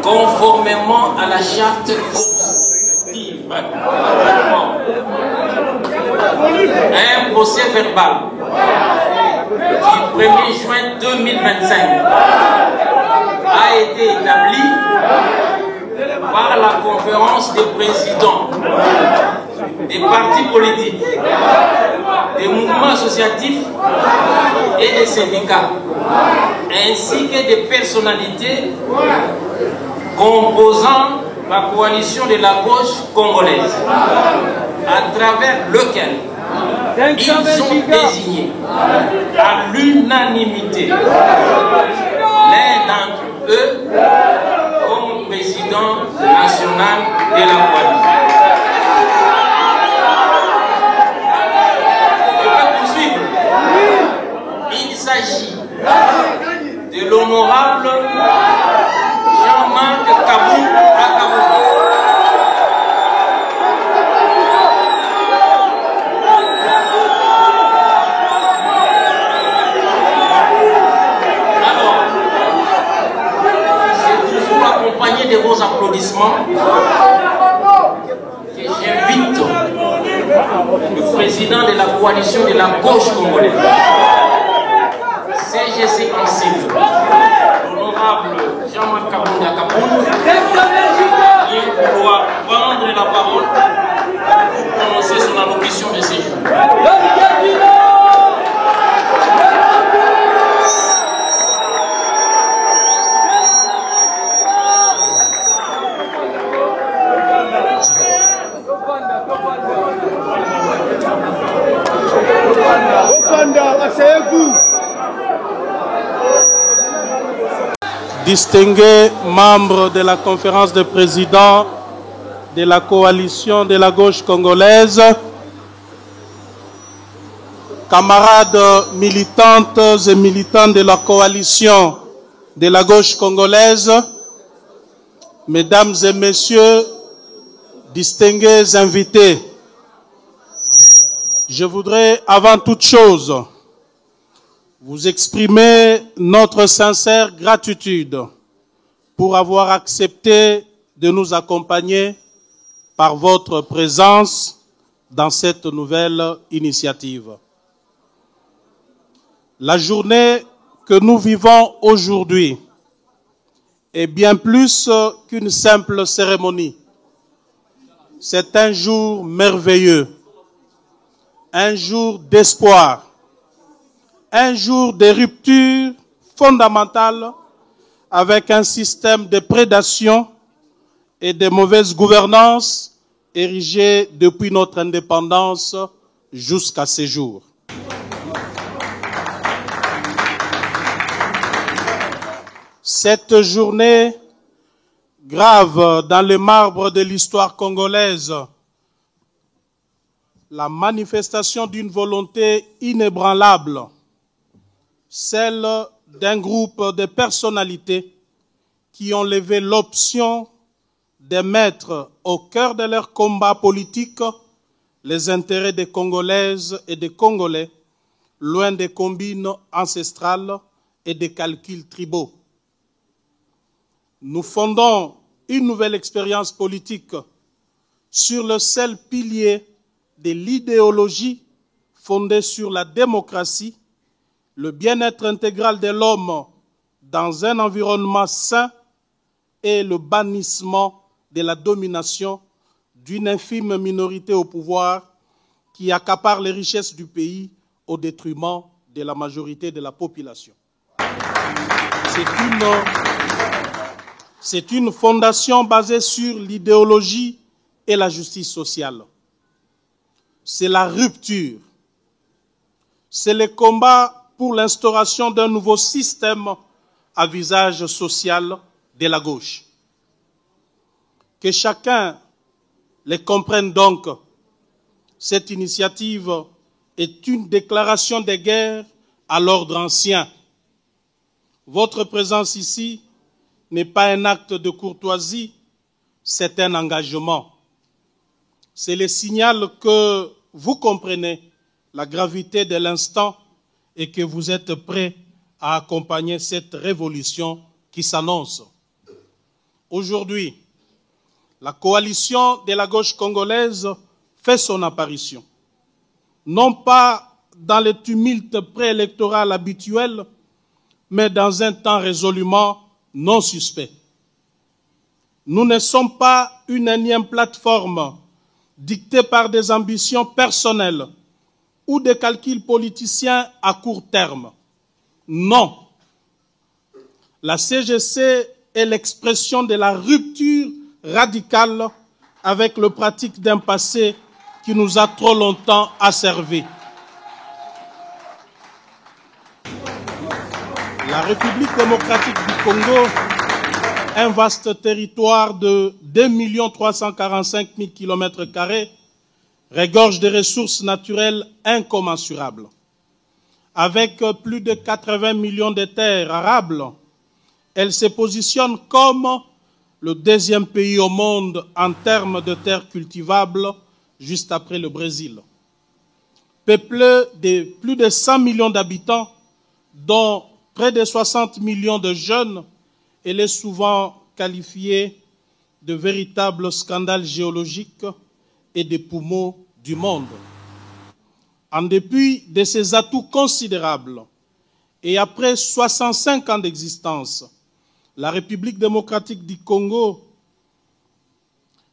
conformément à la charte constitutive. Un procès verbal du 1er juin 2025 a été établi par la conférence des présidents des partis politiques, des mouvements associatifs et des syndicats, ainsi que des personnalités composant la coalition de la gauche congolaise, à travers lequel ils ont désigné à l'unanimité l'un d'entre eux comme président national de la coalition. Je vais poursuivre. Il s'agit de l'honorable Jean-Marc Kabou Akabou. De vos applaudissements, que j'invite le président de la coalition de la gauche congolaise, CGC en sigle, l'honorable Jean-Marc Kabunda Kaboun, qui doit prendre la parole pour prononcer son allocution de séjour. Distingués membres de la conférence des présidents de la coalition de la gauche congolaise, camarades militantes et militants de la coalition de la gauche congolaise, mesdames et messieurs, distingués invités, je voudrais avant toute chose vous exprimer notre sincère gratitude pour avoir accepté de nous accompagner par votre présence dans cette nouvelle initiative. La journée que nous vivons aujourd'hui est bien plus qu'une simple cérémonie. C'est un jour merveilleux, un jour d'espoir, un jour de rupture fondamentale avec un système de prédation et de mauvaise gouvernance érigé depuis notre indépendance jusqu'à ces jours. Cette journée grave dans le marbre de l'histoire congolaise, la manifestation d'une volonté inébranlable, celle d'un groupe de personnalités qui ont levé l'option de mettre au cœur de leur combat politique les intérêts des Congolaises et des Congolais, loin des combines ancestrales et des calculs tribaux. Nous fondons une nouvelle expérience politique sur le seul pilier de l'idéologie fondée sur la démocratie, le bien-être intégral de l'homme dans un environnement sain et le bannissement de la domination d'une infime minorité au pouvoir qui accapare les richesses du pays au détriment de la majorité de la population. C'est une fondation basée sur l'idéologie et la justice sociale. C'est la rupture. C'est le combat pour l'instauration d'un nouveau système à visage social de la gauche. Que chacun le comprenne donc, cette initiative est une déclaration de guerre à l'ordre ancien. Votre présence ici n'est pas un acte de courtoisie, c'est un engagement. C'est le signal que vous comprenez la gravité de l'instant et que vous êtes prêts à accompagner cette révolution qui s'annonce. Aujourd'hui, la coalition de la gauche congolaise fait son apparition. Non pas dans le tumulte préélectoral habituel, mais dans un temps résolument non suspect. Nous ne sommes pas une énième plateforme dictée par des ambitions personnelles ou des calculs politiciens à court terme. Non. La CGC est l'expression de la rupture radicale avec le pratique d'un passé qui nous a trop longtemps asservis. La République démocratique du Congo, un vaste territoire de 2 345 000 km², regorge de ressources naturelles incommensurables. Avec plus de 80 millions de terres arables, elle se positionne comme le deuxième pays au monde en termes de terres cultivables, juste après le Brésil. Peuplée de plus de 100 millions d'habitants, dont près de 60 millions de jeunes, elle est souvent qualifiée de véritable scandale géologique et des poumons du monde. En dépit de ses atouts considérables et après 65 ans d'existence, la République démocratique du Congo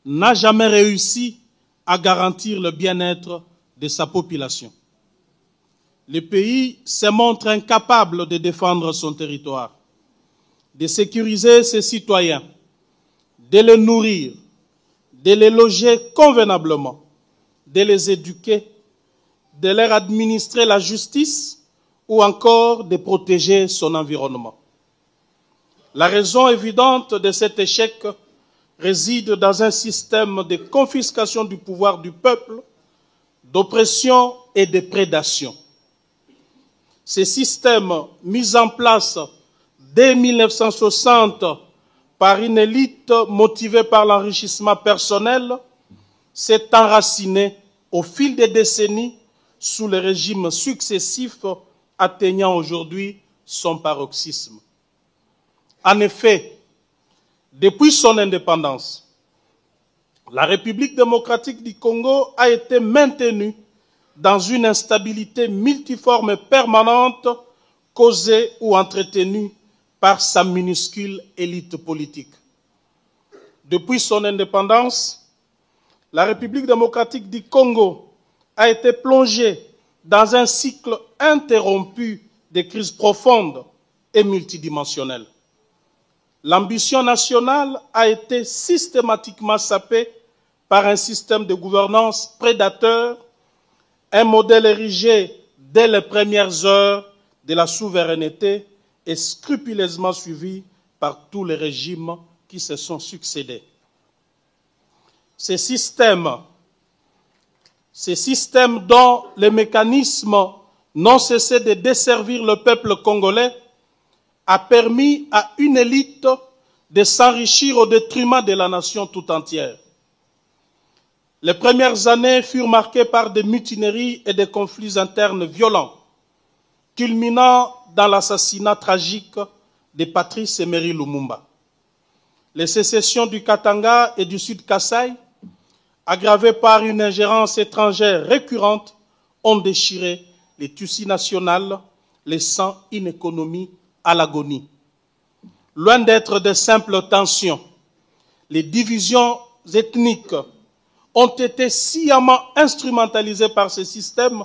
n'a jamais réussi à garantir le bien-être de sa population. Le pays se montre incapable de défendre son territoire, de sécuriser ses citoyens, de les nourrir, de les loger convenablement, de les éduquer, de leur administrer la justice ou encore de protéger son environnement. La raison évidente de cet échec réside dans un système de confiscation du pouvoir du peuple, d'oppression et de prédation. Ce système, mis en place dès 1960 par une élite motivée par l'enrichissement personnel, s'est enraciné au fil des décennies sous les régimes successifs, atteignant aujourd'hui son paroxysme. En effet, depuis son indépendance, la République démocratique du Congo a été maintenue dans une instabilité multiforme et permanente causée ou entretenue par sa minuscule élite politique. Depuis son indépendance, la République démocratique du Congo a été plongée dans un cycle interrompu de crises profondes et multidimensionnelles. L'ambition nationale a été systématiquement sapée par un système de gouvernance prédateur, un modèle érigé dès les premières heures de la souveraineté et scrupuleusement suivi par tous les régimes qui se sont succédés. Ces systèmes dont les mécanismes n'ont cessé de desservir le peuple congolais a permis à une élite de s'enrichir au détriment de la nation tout entière. Les premières années furent marquées par des mutineries et des conflits internes violents, culminant dans l'assassinat tragique de Patrice Emery Lumumba. Les sécessions du Katanga et du Sud Kasaï, aggravées par une ingérence étrangère récurrente, ont déchiré les tissus nationaux, laissant une économie à l'agonie. Loin d'être de simples tensions, les divisions ethniques ont été sciemment instrumentalisées par ce système,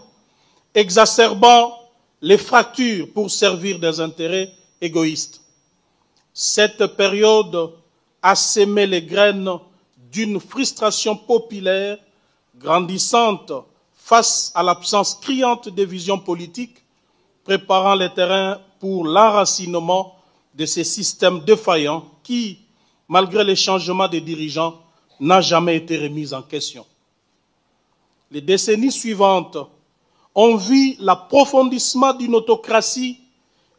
exacerbant les fractures pour servir des intérêts égoïstes. Cette période a sémé les graines d'une frustration populaire grandissante face à l'absence criante de vision politique, préparant le terrain pour l'enracinement de ces systèmes défaillants qui, malgré les changements de dirigeants, n'a jamais été remise en question. Les décennies suivantes ont vu l'approfondissement d'une autocratie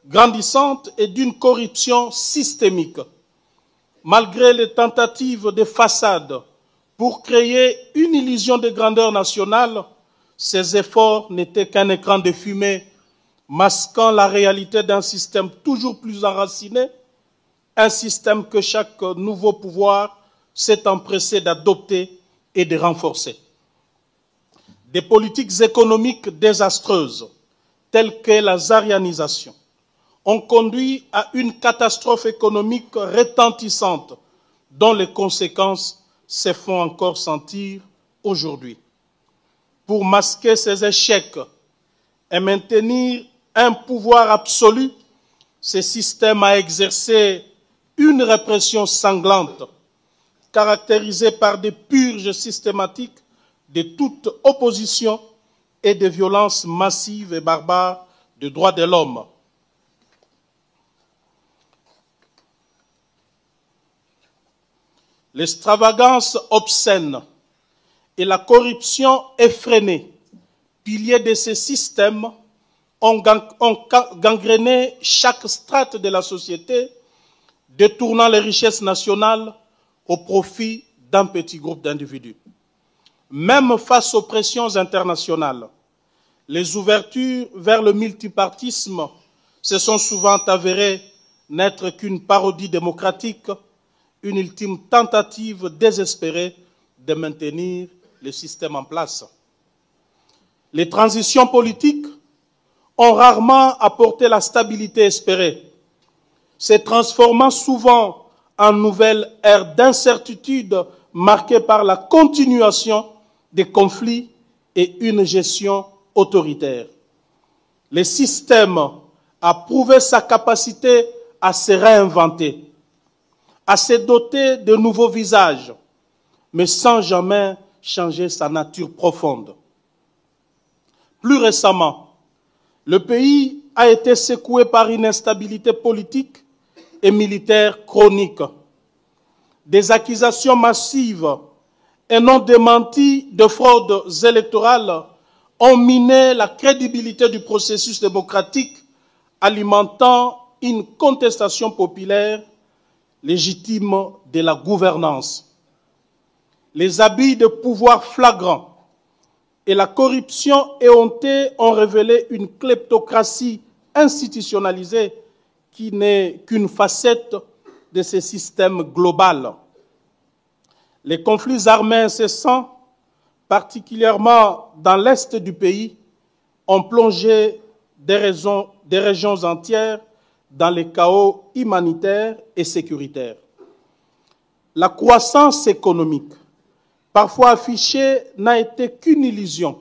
grandissante et d'une corruption systémique. Malgré les tentatives de façade pour créer une illusion de grandeur nationale, ces efforts n'étaient qu'un écran de fumée masquant la réalité d'un système toujours plus enraciné, un système que chaque nouveau pouvoir s'est empressé d'adopter et de renforcer. Des politiques économiques désastreuses, telles que la zarianisation, ont conduit à une catastrophe économique retentissante dont les conséquences se font encore sentir aujourd'hui. Pour masquer ces échecs et maintenir un pouvoir absolu, ce système a exercé une répression sanglante, caractérisée par des purges systématiques de toute opposition et des violences massives et barbares des droits de l'homme. L'extravagance obscène et la corruption effrénée, piliers de ces systèmes, ont gangréné chaque strate de la société, détournant les richesses nationales au profit d'un petit groupe d'individus. Même face aux pressions internationales, les ouvertures vers le multipartisme se sont souvent avérées n'être qu'une parodie démocratique, une ultime tentative désespérée de maintenir le système en place. Les transitions politiques ont rarement apporté la stabilité espérée, se transformant souvent en nouvelle ère d'incertitude marquée par la continuation des conflits et une gestion autoritaire. Le système a prouvé sa capacité à se réinventer, à se doter de nouveaux visages, mais sans jamais changer sa nature profonde. Plus récemment, le pays a été secoué par une instabilité politique et militaire chronique. Des accusations massives et non démenties de fraudes électorales ont miné la crédibilité du processus démocratique, alimentant une contestation populaire légitime de la gouvernance. Les abus de pouvoir flagrants et la corruption éhontée ont révélé une kleptocratie institutionnalisée qui n'est qu'une facette de ce système global. Les conflits armés incessants, particulièrement dans l'est du pays, ont plongé des régions entières dans les chaos humanitaires et sécuritaires. La croissance économique, parfois affichée, n'a été qu'une illusion,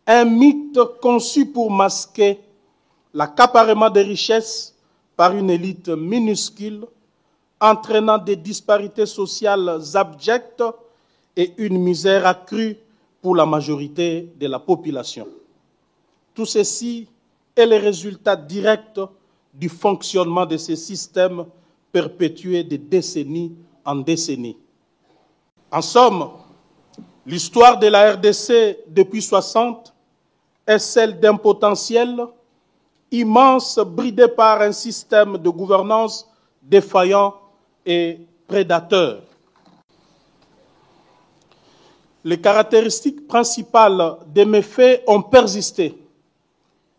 un mythe conçu pour masquer l'accaparement des richesses par une élite minuscule, entraînant des disparités sociales abjectes et une misère accrue pour la majorité de la population. Tout ceci est le résultat direct du fonctionnement de ces systèmes perpétués de décennie en décennie. En somme, l'histoire de la RDC depuis 60 est celle d'un potentiel immense bridé par un système de gouvernance défaillant et prédateur. Les caractéristiques principales des méfaits ont persisté,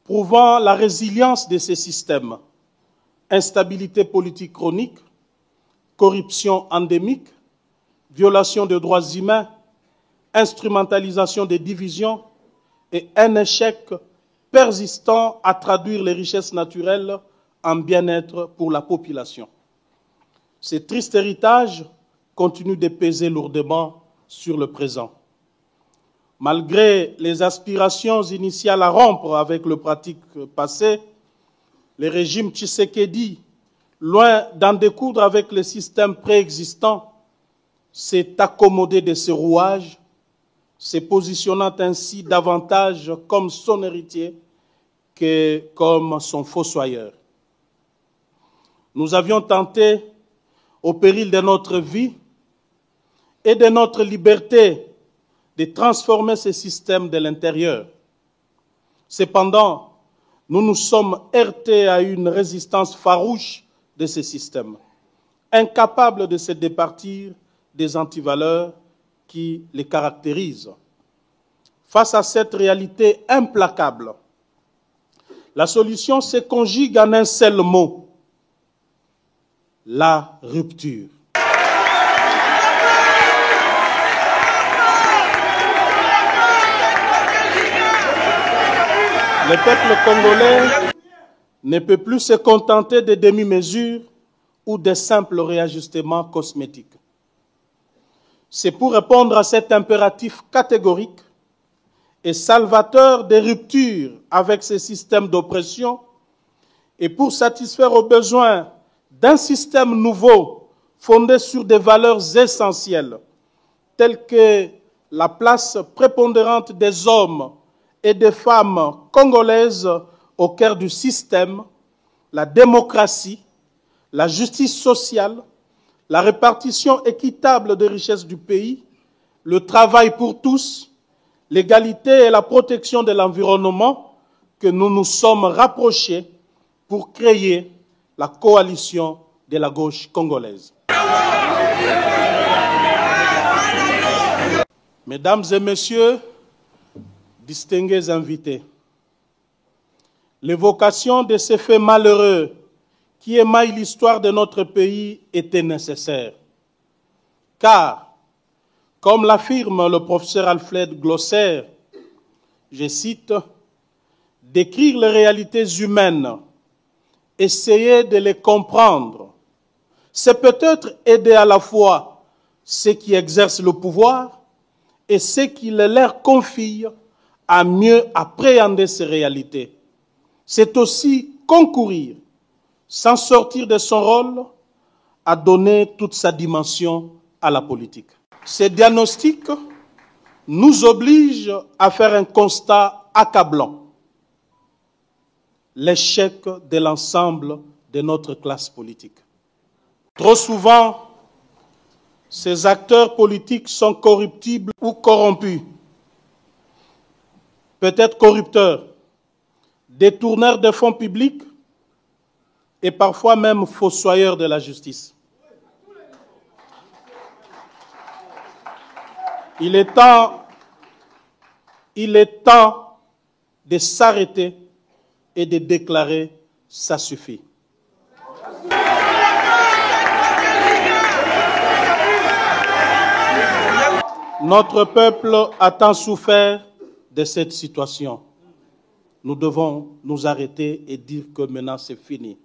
prouvant la résilience de ces systèmes. Instabilité politique chronique, corruption endémique, violation des droits humains, instrumentalisation des divisions et un échec persistant à traduire les richesses naturelles en bien-être pour la population. Ce triste héritage continue de peser lourdement sur le présent. Malgré les aspirations initiales à rompre avec le pratique passé, le régime Tshisekedi, loin d'en découdre avec le système préexistant, s'est accommodé de ce rouage, se positionnant ainsi davantage comme son héritier que comme son fossoyeur. Nous avions tenté, au péril de notre vie et de notre liberté, de transformer ce système de l'intérieur. Cependant, nous nous sommes heurtés à une résistance farouche de ce système, incapable de se départir des antivaleurs qui les caractérisent. Face à cette réalité implacable, la solution se conjugue en un seul mot: la rupture. Le peuple congolais ne peut plus se contenter de demi-mesures ou de simples réajustements cosmétiques. C'est pour répondre à cet impératif catégorique et salvateur des ruptures avec ces systèmes d'oppression et pour satisfaire aux besoins d'un système nouveau fondé sur des valeurs essentielles telles que la place prépondérante des hommes et des femmes congolaises au cœur du système, la démocratie, la justice sociale, la répartition équitable des richesses du pays, le travail pour tous, l'égalité et la protection de l'environnement, que nous nous sommes rapprochés pour créer la coalition de la gauche congolaise. Mesdames et messieurs, distingués invités, l'évocation de ces faits malheureux qui émaillent l'histoire de notre pays était nécessaire. Car, comme l'affirme le professeur Alfred Glosser, je cite, « Décrire les réalités humaines, essayer de les comprendre, c'est peut-être aider à la fois ceux qui exercent le pouvoir et ceux qui le leur confient à mieux appréhender ces réalités. C'est aussi concourir, sans sortir de son rôle, à donner toute sa dimension à la politique. » Ces diagnostics nous obligent à faire un constat accablant. L'échec de l'ensemble de notre classe politique. Trop souvent, ces acteurs politiques sont corruptibles ou corrompus, peut-être corrupteurs, détourneurs de fonds publics et parfois même fossoyeurs de la justice. Il est temps de s'arrêter et de déclarer « ça suffit ». Notre peuple a tant souffert de cette situation. Nous devons nous arrêter et dire que maintenant c'est fini.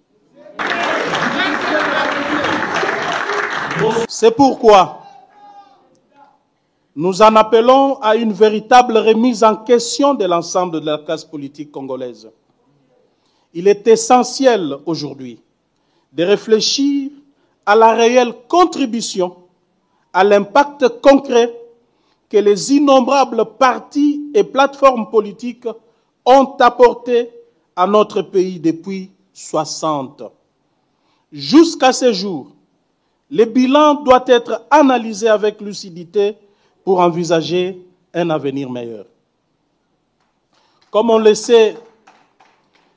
C'est pourquoi nous en appelons à une véritable remise en question de l'ensemble de la classe politique congolaise. Il est essentiel aujourd'hui de réfléchir à la réelle contribution, à l'impact concret que les innombrables partis et plateformes politiques ont apporté à notre pays depuis 60. Jusqu'à ce jour, le bilan doit être analysé avec lucidité pour envisager un avenir meilleur. Comme on le sait,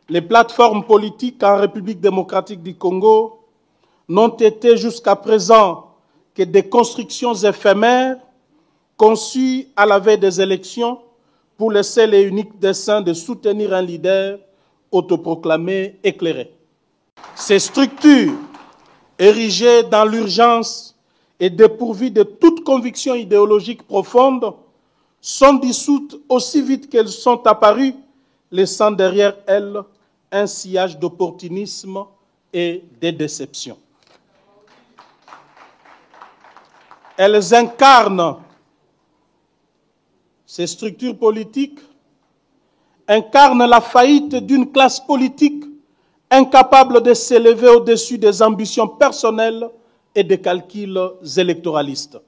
les plateformes politiques en République démocratique du Congo n'ont été jusqu'à présent que des constructions éphémères conçues à la veille des élections pour le seul et unique dessein de soutenir un leader autoproclamé éclairé. Ces structures, érigées dans l'urgence et dépourvues de toute conviction idéologique profonde, sont dissoutes aussi vite qu'elles sont apparues, laissant derrière elles un sillage d'opportunisme et de déception. Elles incarnent, ces structures politiques incarnent la faillite d'une classe politique incapable de s'élever au-dessus des ambitions personnelles et des calculs électoralistes.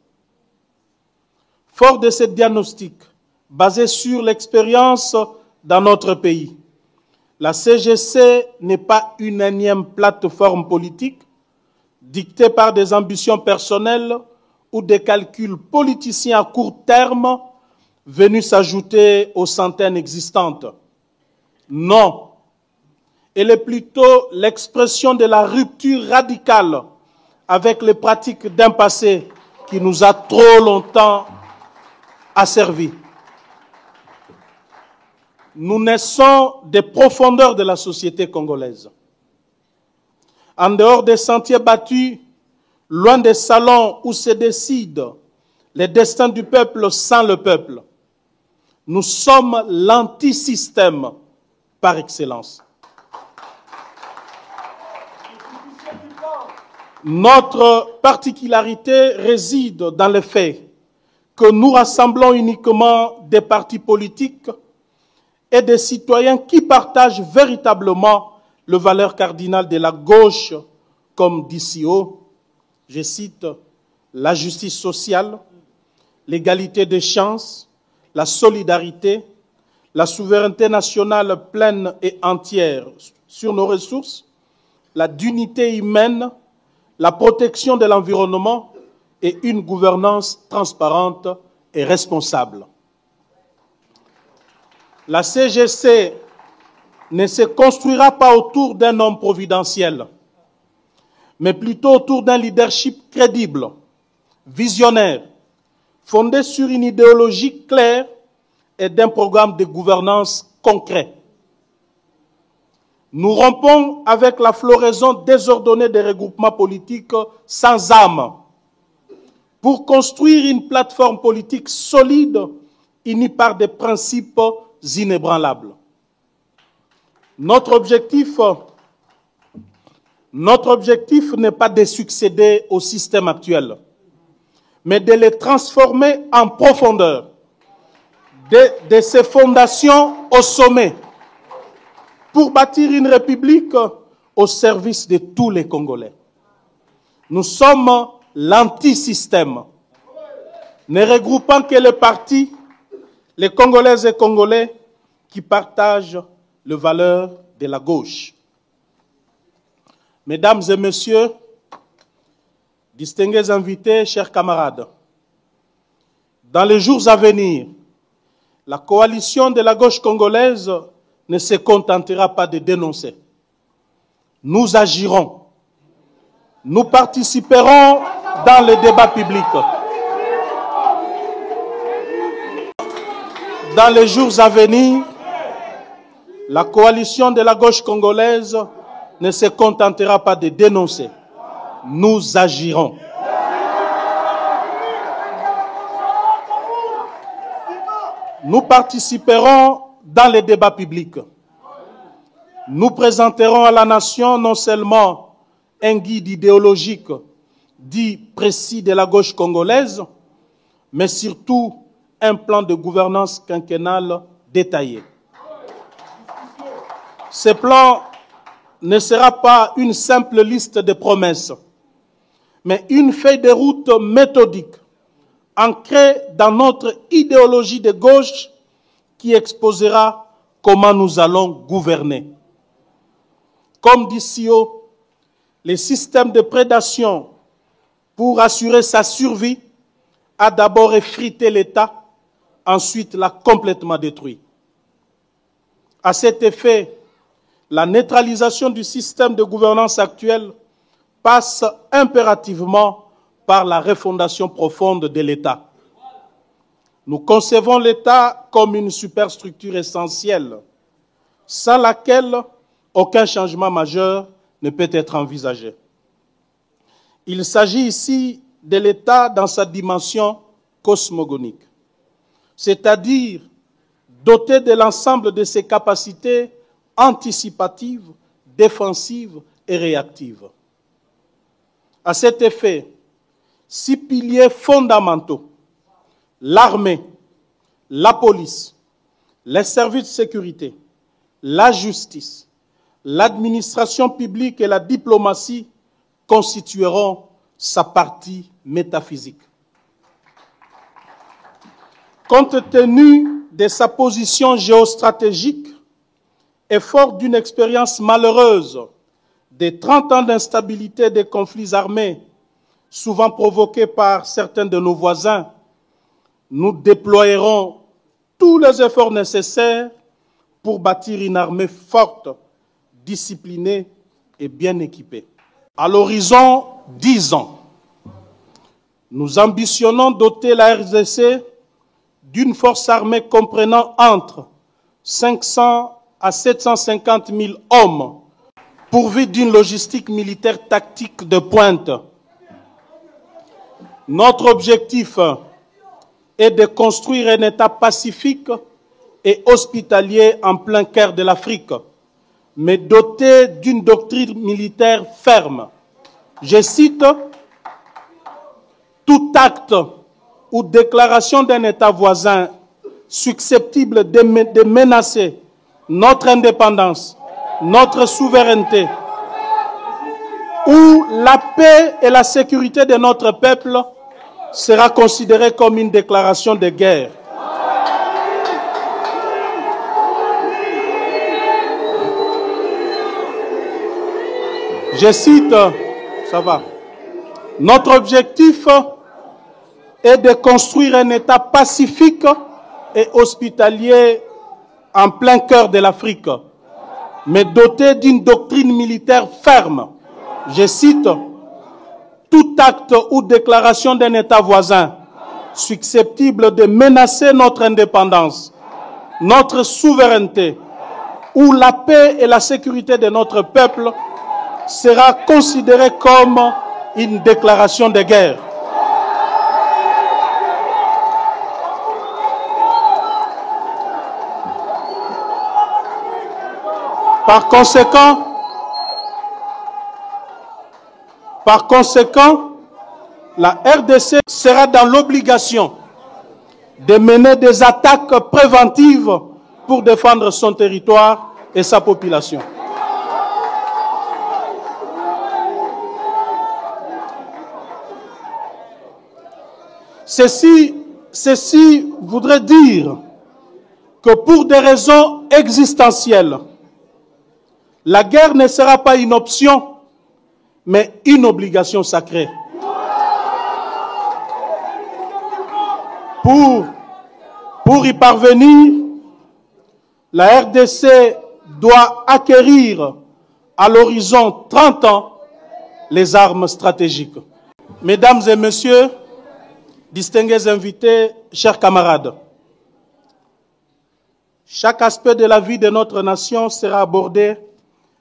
Fort de ce diagnostic, basé sur l'expérience dans notre pays, la CGC n'est pas une énième plateforme politique dictée par des ambitions personnelles ou des calculs politiciens à court terme venus s'ajouter aux centaines existantes. Non, elle est plutôt l'expression de la rupture radicale avec les pratiques d'un passé qui nous a trop longtemps asservis. Nous naissons des profondeurs de la société congolaise. en dehors des sentiers battus, loin des salons où se décident les destins du peuple sans le peuple. Nous sommes l'antisystème par excellence. Notre particularité réside dans le fait que nous rassemblons uniquement des partis politiques et des citoyens qui partagent véritablement les valeurs cardinales de la gauche, comme dit si haut, je cite, la justice sociale, l'égalité des chances, la solidarité, la souveraineté nationale pleine et entière sur nos ressources, la dignité humaine, la protection de l'environnement et une gouvernance transparente et responsable. La CGC ne se construira pas autour d'un homme providentiel, mais plutôt autour d'un leadership crédible, visionnaire, fondé sur une idéologie claire et d'un programme de gouvernance concret. Nous rompons avec la floraison désordonnée des regroupements politiques sans âme pour construire une plateforme politique solide unie par des principes inébranlables. Notre objectif n'est pas de succéder au système actuel, mais de le transformer en profondeur, de ses fondations au sommet, pour bâtir une république au service de tous les Congolais. Nous sommes l'antisystème, ne regroupant que les partis, les Congolaises et Congolais qui partagent les valeurs de la gauche. Mesdames et messieurs, distingués invités, chers camarades, dans les jours à venir, la coalition de la gauche congolaise ne se contentera pas de dénoncer. Nous agirons. Nous participerons dans le débat public. Dans les jours à venir, la coalition de la gauche congolaise ne se contentera pas de dénoncer. Nous agirons. Nous participerons dans les débats publics. Nous présenterons à la nation non seulement un guide idéologique dit précis de la gauche congolaise, mais surtout un plan de gouvernance quinquennale détaillé. Ce plan ne sera pas une simple liste de promesses, mais une feuille de route méthodique, ancrée dans notre idéologie de gauche qui exposera comment nous allons gouverner. Comme dit Sio, le système de prédation, pour assurer sa survie, a d'abord effrité l'État, ensuite l'a complètement détruit. À cet effet, la neutralisation du système de gouvernance actuel passe impérativement par la refondation profonde de l'État. Nous concevons l'État comme une superstructure essentielle, sans laquelle aucun changement majeur ne peut être envisagé. Il s'agit ici de l'État dans sa dimension cosmogonique, c'est-à-dire doté de l'ensemble de ses capacités anticipatives, défensives et réactives. À cet effet, 6 piliers fondamentaux, l'armée, la police, les services de sécurité, la justice, l'administration publique et la diplomatie constitueront sa partie métaphysique. Compte tenu de sa position géostratégique et fort d'une expérience malheureuse des 30 ans d'instabilité et de conflits armés, souvent provoqués par certains de nos voisins, nous déploierons tous les efforts nécessaires pour bâtir une armée forte, disciplinée et bien équipée. À l'horizon 10 ans, nous ambitionnons doter la RDC d'une force armée comprenant entre 500 à 750 000 hommes pourvu d'une logistique militaire tactique de pointe. Notre objectif est de construire un État pacifique et hospitalier en plein cœur de l'Afrique, mais doté d'une doctrine militaire ferme. Je cite, « Tout acte ou déclaration d'un État voisin susceptible de menacer notre indépendance, notre souveraineté, ou la paix et la sécurité de notre peuple sera considérée comme une déclaration de guerre. » Je cite, ça va. Notre objectif est de construire un État pacifique et hospitalier en plein cœur de l'Afrique, mais doté d'une doctrine militaire ferme. Je cite, « Tout acte ou déclaration d'un État voisin susceptible de menacer notre indépendance, notre souveraineté ou la paix et la sécurité de notre peuple sera considéré comme une déclaration de guerre. » Par conséquent, la RDC sera dans l'obligation de mener des attaques préventives pour défendre son territoire et sa population. Ceci voudrait dire que pour des raisons existentielles, la guerre ne sera pas une option, mais une obligation sacrée. Pour y parvenir, la RDC doit acquérir à l'horizon 30 ans les armes stratégiques. Mesdames et messieurs, distingués invités, chers camarades, chaque aspect de la vie de notre nation sera abordé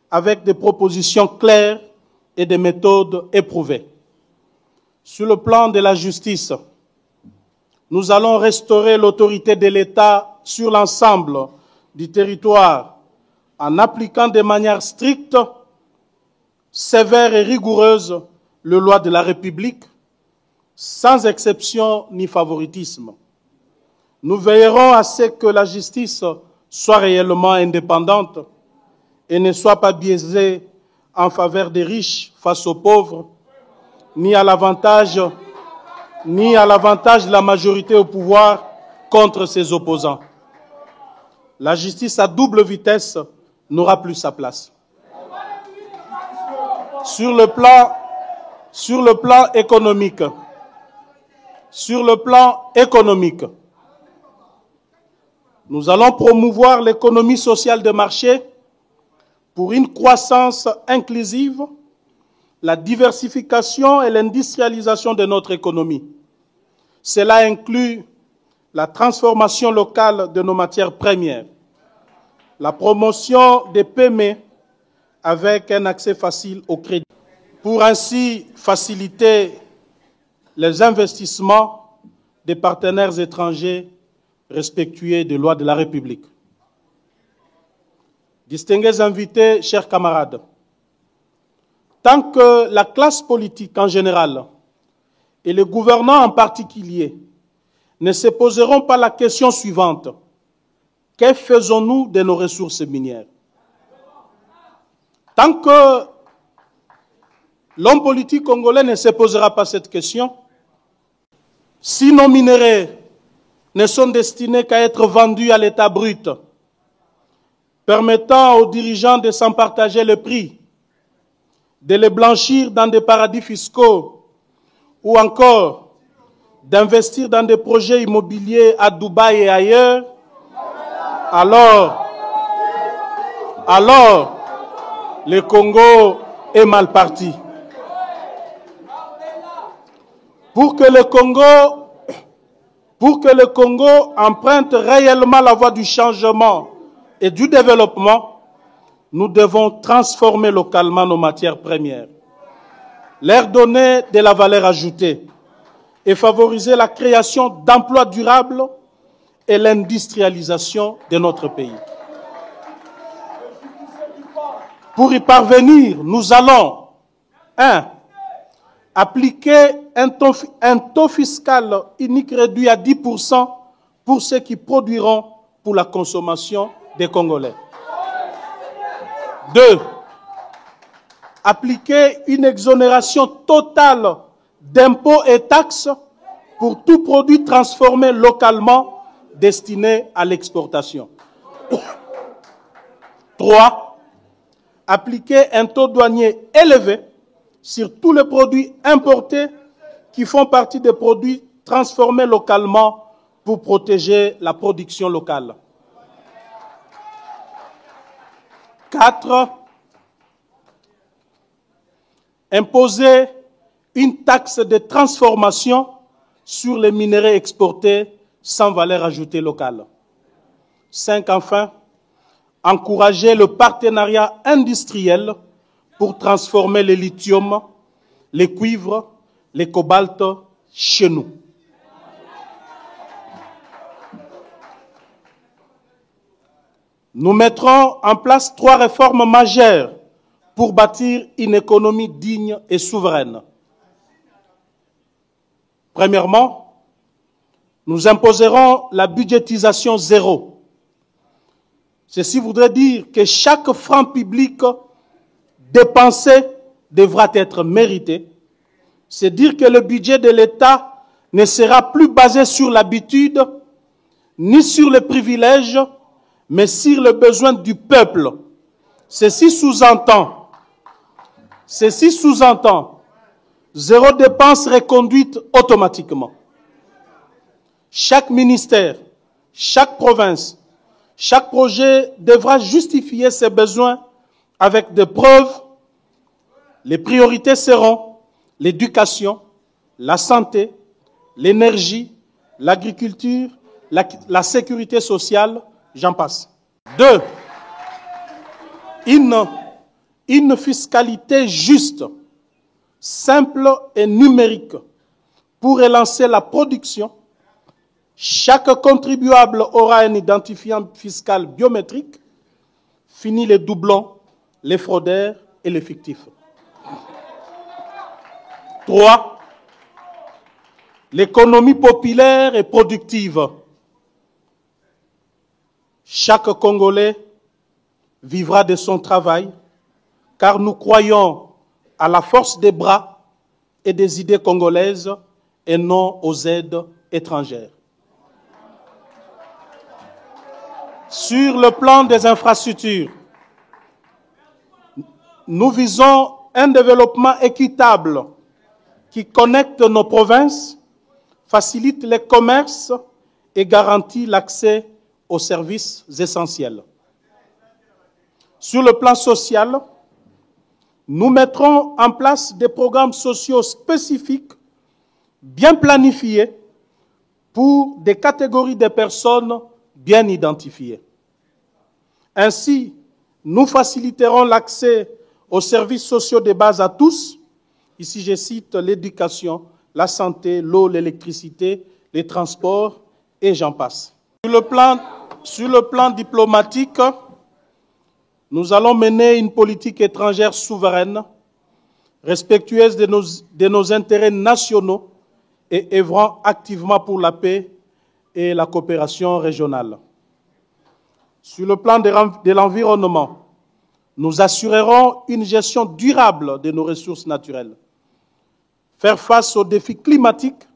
avec des propositions claires et des méthodes éprouvées. Sur le plan de la justice, nous allons restaurer l'autorité de l'État sur l'ensemble du territoire en appliquant de manière stricte, sévère et rigoureuse les lois de la République, sans exception ni favoritisme. Nous veillerons à ce que la justice soit réellement indépendante et ne soit pas biaisée en faveur des riches face aux pauvres, ni à l'avantage de la majorité au pouvoir contre ses opposants. La justice à double vitesse n'aura plus sa place. Sur le plan économique, nous allons promouvoir l'économie sociale de marché pour une croissance inclusive, la diversification et l'industrialisation de notre économie. Cela inclut la transformation locale de nos matières premières, la promotion des PME avec un accès facile au crédit, pour ainsi faciliter les investissements des partenaires étrangers respectueux des lois de la République. Distingués invités, chers camarades, tant que la classe politique en général et les gouvernants en particulier ne se poseront pas la question suivante: que faisons-nous de nos ressources minières? Tant que l'homme politique congolais ne se posera pas cette question, si nos minerais ne sont destinés qu'à être vendus à l'état brut, permettant aux dirigeants de s'en partager le prix, de les blanchir dans des paradis fiscaux ou encore d'investir dans des projets immobiliers à Dubaï et ailleurs, alors le Congo est mal parti. Pour que le Congo emprunte réellement la voie du changement et du développement, nous devons transformer localement nos matières premières, leur donner de la valeur ajoutée et favoriser la création d'emplois durables et l'industrialisation de notre pays. Pour y parvenir, nous allons 1. Appliquer un taux fiscal unique réduit à 10% pour ceux qui produiront pour la consommation des Congolais. 2. Appliquer une exonération totale d'impôts et taxes pour tout produit transformé localement destiné à l'exportation. 3. Appliquer un taux douanier élevé sur tous les produits importés qui font partie des produits transformés localement pour protéger la production locale. 4. Imposer une taxe de transformation sur les minerais exportés sans valeur ajoutée locale. 5. Enfin, encourager le partenariat industriel pour transformer le lithium, les cuivres, les cobaltes chez nous. Nous mettrons en place 3 réformes majeures pour bâtir une économie digne et souveraine. Premièrement, nous imposerons la budgétisation zéro. Ceci voudrait dire que chaque franc public dépensé devra être mérité. C'est dire que le budget de l'État ne sera plus basé sur l'habitude, ni sur les privilèges, mais sur le besoin du peuple. Ceci sous-entend zéro dépense reconduite automatiquement. Chaque ministère, chaque province, chaque projet devra justifier ses besoins avec des preuves. Les priorités seront l'éducation, la santé, l'énergie, l'agriculture, la sécurité sociale, j'en passe. 2. Une fiscalité juste, simple et numérique pour relancer la production. Chaque contribuable aura un identifiant fiscal biométrique. Fini les doublons, les fraudeurs et les fictifs. 3. L'économie populaire et productive. Chaque Congolais vivra de son travail, car nous croyons à la force des bras et des idées congolaises et non aux aides étrangères. Sur le plan des infrastructures, nous visons un développement équitable qui connecte nos provinces, facilite les commerces et garantit l'accès aux services essentiels. Sur le plan social, nous mettrons en place des programmes sociaux spécifiques, bien planifiés, pour des catégories de personnes bien identifiées. Ainsi, nous faciliterons l'accès aux services sociaux de base à tous. Ici, je cite l'éducation, la santé, l'eau, l'électricité, les transports, et j'en passe. Sur le plan diplomatique, nous allons mener une politique étrangère souveraine, respectueuse de nos intérêts nationaux et œuvrant activement pour la paix et la coopération régionale. Sur le plan de l'environnement, nous assurerons une gestion durable de nos ressources naturelles, faire face aux défis climatiques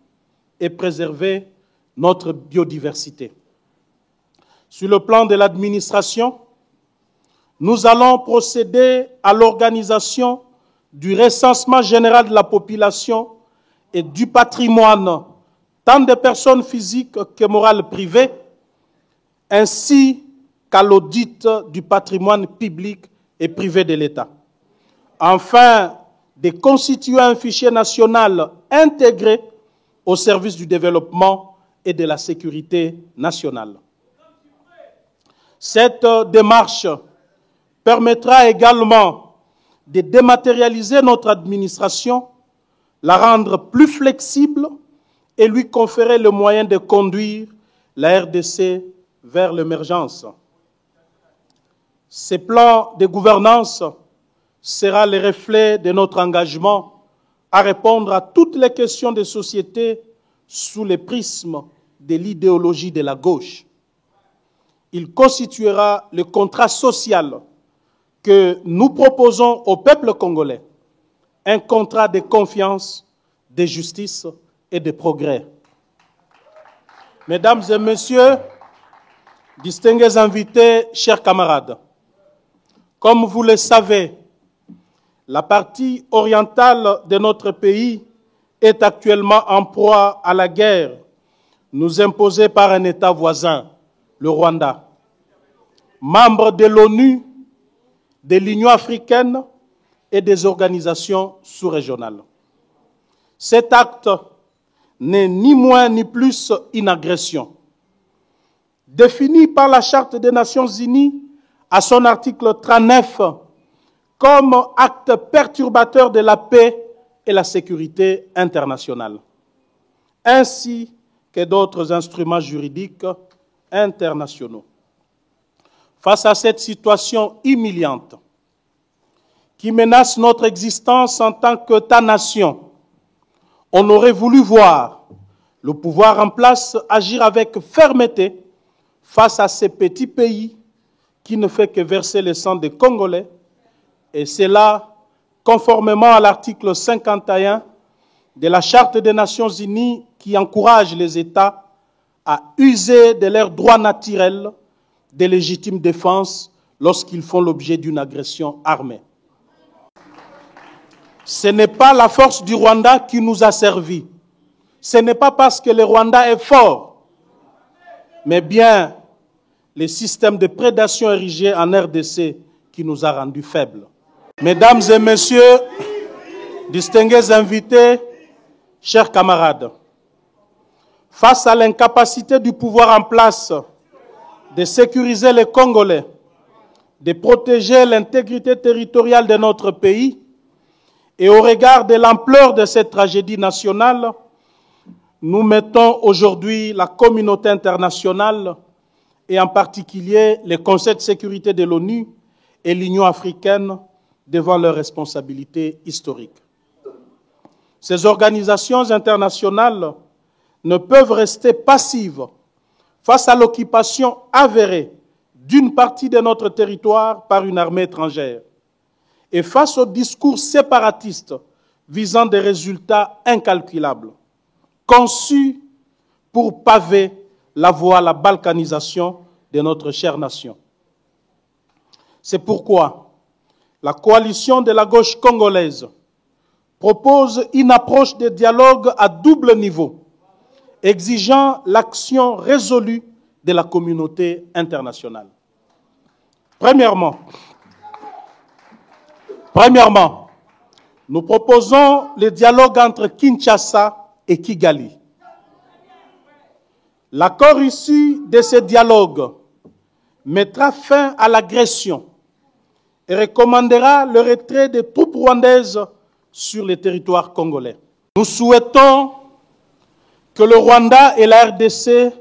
et préserver notre biodiversité. Sur le plan de l'administration, nous allons procéder à l'organisation du recensement général de la population et du patrimoine, tant des personnes physiques que morales privées, ainsi qu'à l'audit du patrimoine public et privé de l'État. Enfin, de constituer un fichier national intégré au service du développement et de la sécurité nationale. Cette démarche permettra également de dématérialiser notre administration, la rendre plus flexible et lui conférer le moyen de conduire la RDC vers l'émergence. Ces plans de gouvernance sera le reflet de notre engagement à répondre à toutes les questions de société sous le prisme de l'idéologie de la gauche. Il constituera le contrat social que nous proposons au peuple congolais, un contrat de confiance, de justice et de progrès. Mesdames et messieurs, distingués invités, chers camarades, comme vous le savez, la partie orientale de notre pays est actuellement en proie à la guerre nous imposée par un État voisin, le Rwanda. Membre de l'ONU, de l'Union africaine et des organisations sous-régionales. Cet acte n'est ni moins ni plus une agression. Défini par la Charte des Nations Unies à son article 39 comme acte perturbateur de la paix et la sécurité internationale, ainsi que d'autres instruments juridiques internationaux. Face à cette situation humiliante qui menace notre existence en tant qu'État-nation, on aurait voulu voir le pouvoir en place agir avec fermeté face à ces petits pays qui ne fait que verser le sang des Congolais, et cela conformément à l'article 51 de la Charte des Nations Unies qui encourage les États à user de leurs droits naturels de légitime défense lorsqu'ils font l'objet d'une agression armée. Ce n'est pas la force du Rwanda qui nous a servi. Ce n'est pas parce que le Rwanda est fort, mais bien le système de prédation érigé en RDC qui nous a rendus faibles. Mesdames et messieurs, distingués invités, chers camarades, face à l'incapacité du pouvoir en place de sécuriser les Congolais, de protéger l'intégrité territoriale de notre pays, et au regard de l'ampleur de cette tragédie nationale, nous mettons aujourd'hui la communauté internationale, et en particulier le Conseil de sécurité de l'ONU et l'Union africaine, devant leurs responsabilités historiques. Ces organisations internationales ne peuvent rester passives face à l'occupation avérée d'une partie de notre territoire par une armée étrangère et face aux discours séparatistes visant des résultats incalculables, conçus pour paver la voie à la balkanisation de notre chère nation. C'est pourquoi la coalition de la gauche congolaise propose une approche de dialogue à double niveau, exigeant l'action résolue de la communauté internationale. Premièrement, nous proposons le dialogue entre Kinshasa et Kigali. L'accord issu de ce dialogue mettra fin à l'agression et recommandera le retrait des troupes rwandaises sur le territoire congolais. Nous souhaitons que le Rwanda et la RDC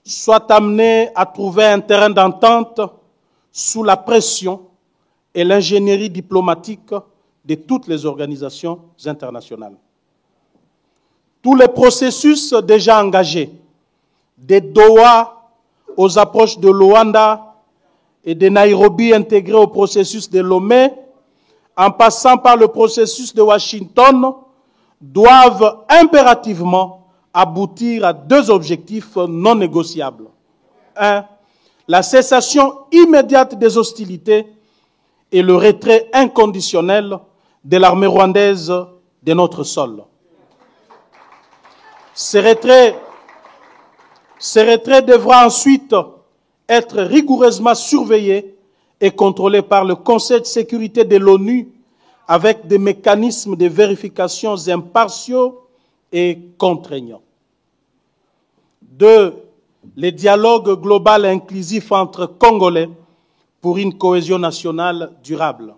soient amenés à trouver un terrain d'entente sous la pression et l'ingénierie diplomatique de toutes les organisations internationales. Tous les processus déjà engagés, des Doha aux approches de Luanda et de Nairobi intégrés au processus de Lomé, en passant par le processus de Washington, doivent impérativement aboutir à deux objectifs non négociables. 1. La cessation immédiate des hostilités et le retrait inconditionnel de l'armée rwandaise de notre sol. Ce retrait devra ensuite être rigoureusement surveillé et contrôlé par le Conseil de sécurité de l'ONU avec des mécanismes de vérification impartiaux et contraignants. 2. Le dialogue global et inclusif entre Congolais pour une cohésion nationale durable.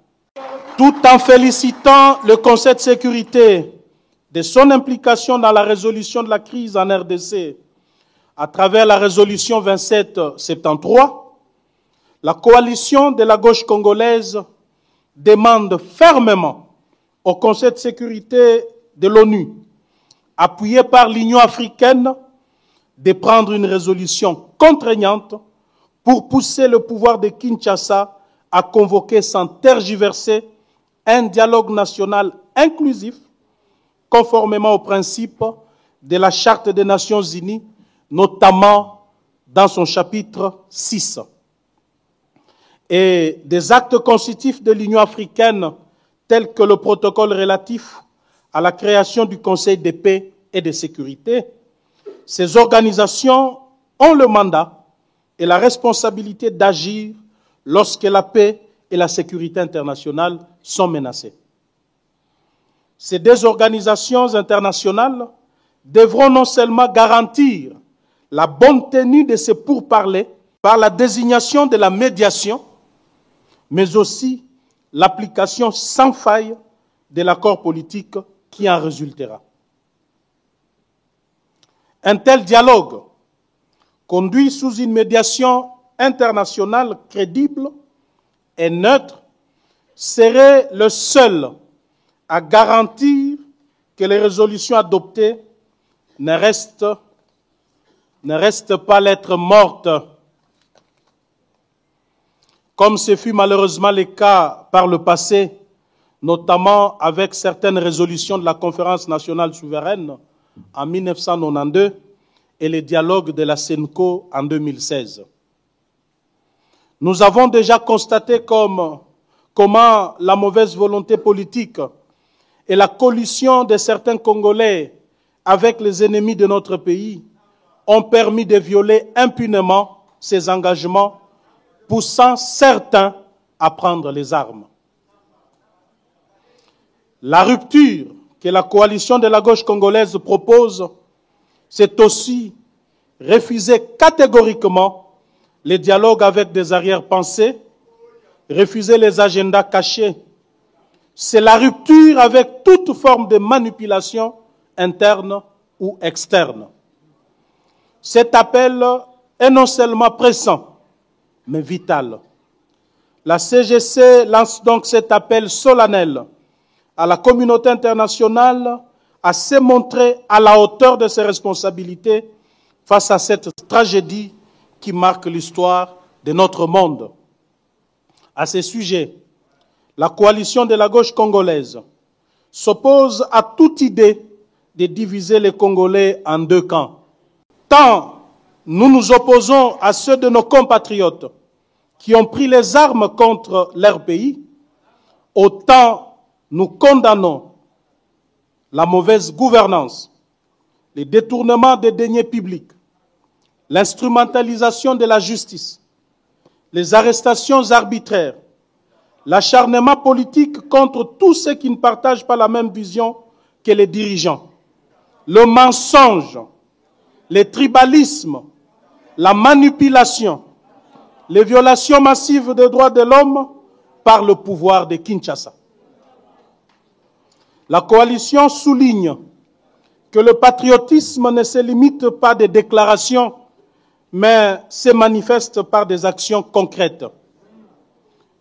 Tout en félicitant le Conseil de sécurité de son implication dans la résolution de la crise en RDC à travers la résolution 2773, la coalition de la gauche congolaise demande fermement au Conseil de sécurité de l'ONU, appuyé par l'Union africaine, de prendre une résolution contraignante pour pousser le pouvoir de Kinshasa à convoquer sans tergiverser un dialogue national inclusif, conformément aux principes de la Charte des Nations Unies, notamment dans son chapitre 6. Et des actes constitutifs de l'Union africaine, tels que le protocole relatif à la création du Conseil de paix et de sécurité, ces organisations ont le mandat et la responsabilité d'agir lorsque la paix et la sécurité internationale sont menacées. Ces deux organisations internationales devront non seulement garantir la bonne tenue de ces pourparlers par la désignation de la médiation, mais aussi l'application sans faille de l'accord politique qui en résultera. Un tel dialogue, conduit sous une médiation internationale crédible et neutre, serait le seul à garantir que les résolutions adoptées ne restent pas lettre morte, comme ce fut malheureusement le cas par le passé, notamment avec certaines résolutions de la Conférence nationale souveraine en 1992 et les dialogues de la CENCO en 2016. Nous avons déjà constaté comment la mauvaise volonté politique et la coalition de certains Congolais avec les ennemis de notre pays ont permis de violer impunément ces engagements, poussant certains à prendre les armes. La rupture que la coalition de la gauche congolaise propose, c'est aussi refuser catégoriquement les dialogues avec des arrière-pensées, refuser les agendas cachés. C'est la rupture avec toute forme de manipulation interne ou externe. Cet appel est non seulement pressant, mais vital. La CGC lance donc cet appel solennel à la communauté internationale à se montrer à la hauteur de ses responsabilités face à cette tragédie qui marque l'histoire de notre monde. À ce sujet, la coalition de la gauche congolaise s'oppose à toute idée de diviser les Congolais en deux camps. Tant nous nous opposons à ceux de nos compatriotes qui ont pris les armes contre leur pays, autant nous condamnons la mauvaise gouvernance, les détournements des deniers publics, l'instrumentalisation de la justice, les arrestations arbitraires, l'acharnement politique contre tous ceux qui ne partagent pas la même vision que les dirigeants, le mensonge, le tribalisme, la manipulation, les violations massives des droits de l'homme par le pouvoir de Kinshasa. La coalition souligne que le patriotisme ne se limite pas à des déclarations, mais se manifeste par des actions concrètes.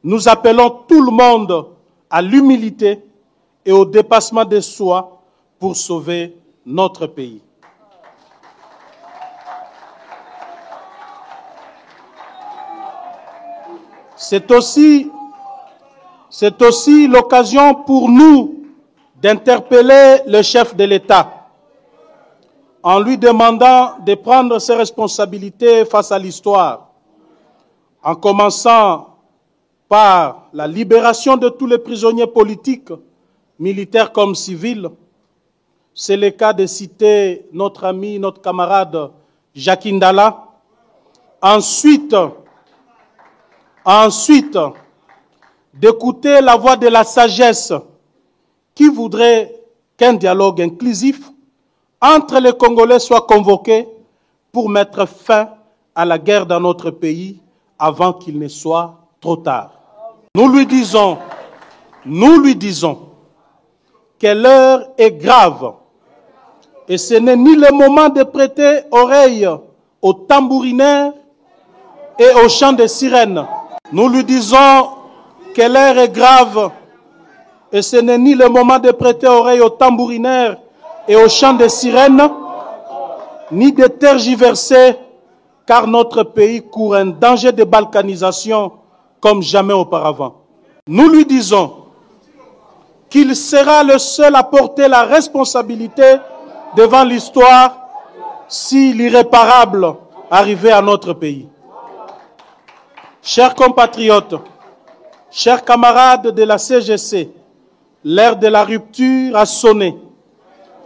Nous appelons tout le monde à l'humilité et au dépassement de soi pour sauver notre pays. C'est aussi l'occasion pour nous d'interpeller le chef de l'État en lui demandant de prendre ses responsabilités face à l'histoire, en commençant par la libération de tous les prisonniers politiques, militaires comme civils. C'est le cas de citer notre ami, notre camarade Jacques Ndala. Ensuite, d'écouter la voix de la sagesse qui voudrait qu'un dialogue inclusif entre les Congolais soit convoqué pour mettre fin à la guerre dans notre pays avant qu'il ne soit trop tard. Nous lui disons que l'heure est grave et ce n'est ni le moment de prêter oreille aux tambourinaires et aux chants de sirènes. Nous lui disons que l'heure est grave et ce n'est ni le moment de prêter oreille aux tambourinaires et aux chants de sirènes, ni de tergiverser, car notre pays court un danger de balkanisation comme jamais auparavant. Nous lui disons qu'il sera le seul à porter la responsabilité devant l'histoire si l'irréparable arrivait à notre pays. Chers compatriotes, chers camarades de la CGC, l'ère de la rupture a sonné,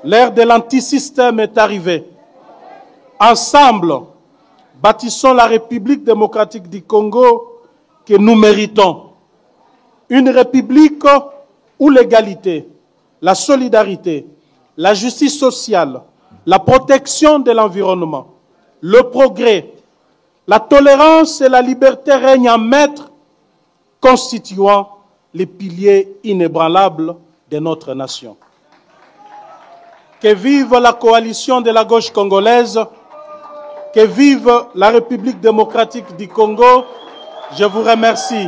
l'ère de l'antisystème est arrivée. Ensemble, bâtissons la République démocratique du Congo que nous méritons. Une république où l'égalité, la solidarité, la justice sociale, la protection de l'environnement, le progrès, la tolérance et la liberté règnent en maître, constituant les piliers inébranlables de notre nation. Que vive la coalition de la gauche congolaise, que vive la République démocratique du Congo. Je vous remercie.